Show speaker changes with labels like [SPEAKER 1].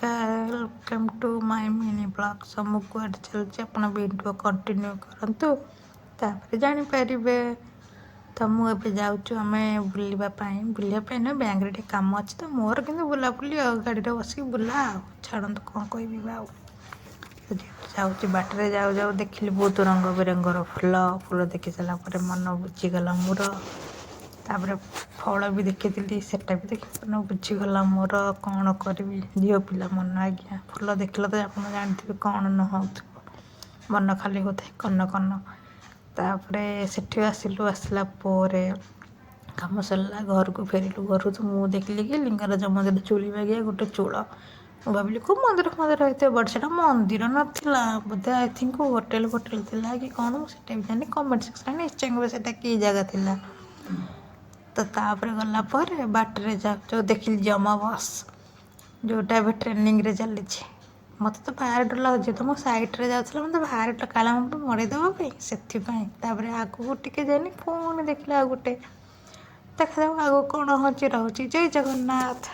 [SPEAKER 1] नमस्कार, welcome to my mini blog. सब कुआड चलছে ଆପଣ वीडियो कंटिन्यू करंतु तापर जानि परिबे। तो मु एबे जाउछु हमें बुलिबा पई न बैंक रे काम अछि तो मोर किंतु बुला बुली गाड़ी रे बसी बुला छाड़ंत कोन कहबी बाऊ। तो जाउछु बाटरे जाऊ जाऊ देखिली बहुत रंग बिरंगर फूल देखि सारा पर मन बुझीगला मोर। तापर फल भी देखी सेटा भी देखी मन बुझीगला मोर कौन करी झील पिला मन आज्ञा फूल देखल तो आप जानते कौन न हो मन खाली होता है कन्न कन्न। तापर सेठी आसिलु आसला काम सरला घर को फेरिलु। घर तो मुझे देखिली कि लिंगराज मंदिर चूड़ी बागिया गोटे चूड़ भाविली को मंदिर फंदिर होते बट से मंदिर नाला बोधे आई थिंक होटेल फोटेल थिला कि कौन मुझे भी जानी कमेंट सेक्शन निश्चय से कि जगह थिला। तो तापर गला बाटरे जाऊ देखिली जमा बस जोटा भी ट्रेनिंग रे चली मत तो बाहर डर लगे तो मो सैड्रे जाऊला मतलब बाहर काला मरेदेवाई से आगू टे जानी पुणी देखला आ गोटे देखा आगू कौन हूँ रोचे। जय जगन्नाथ।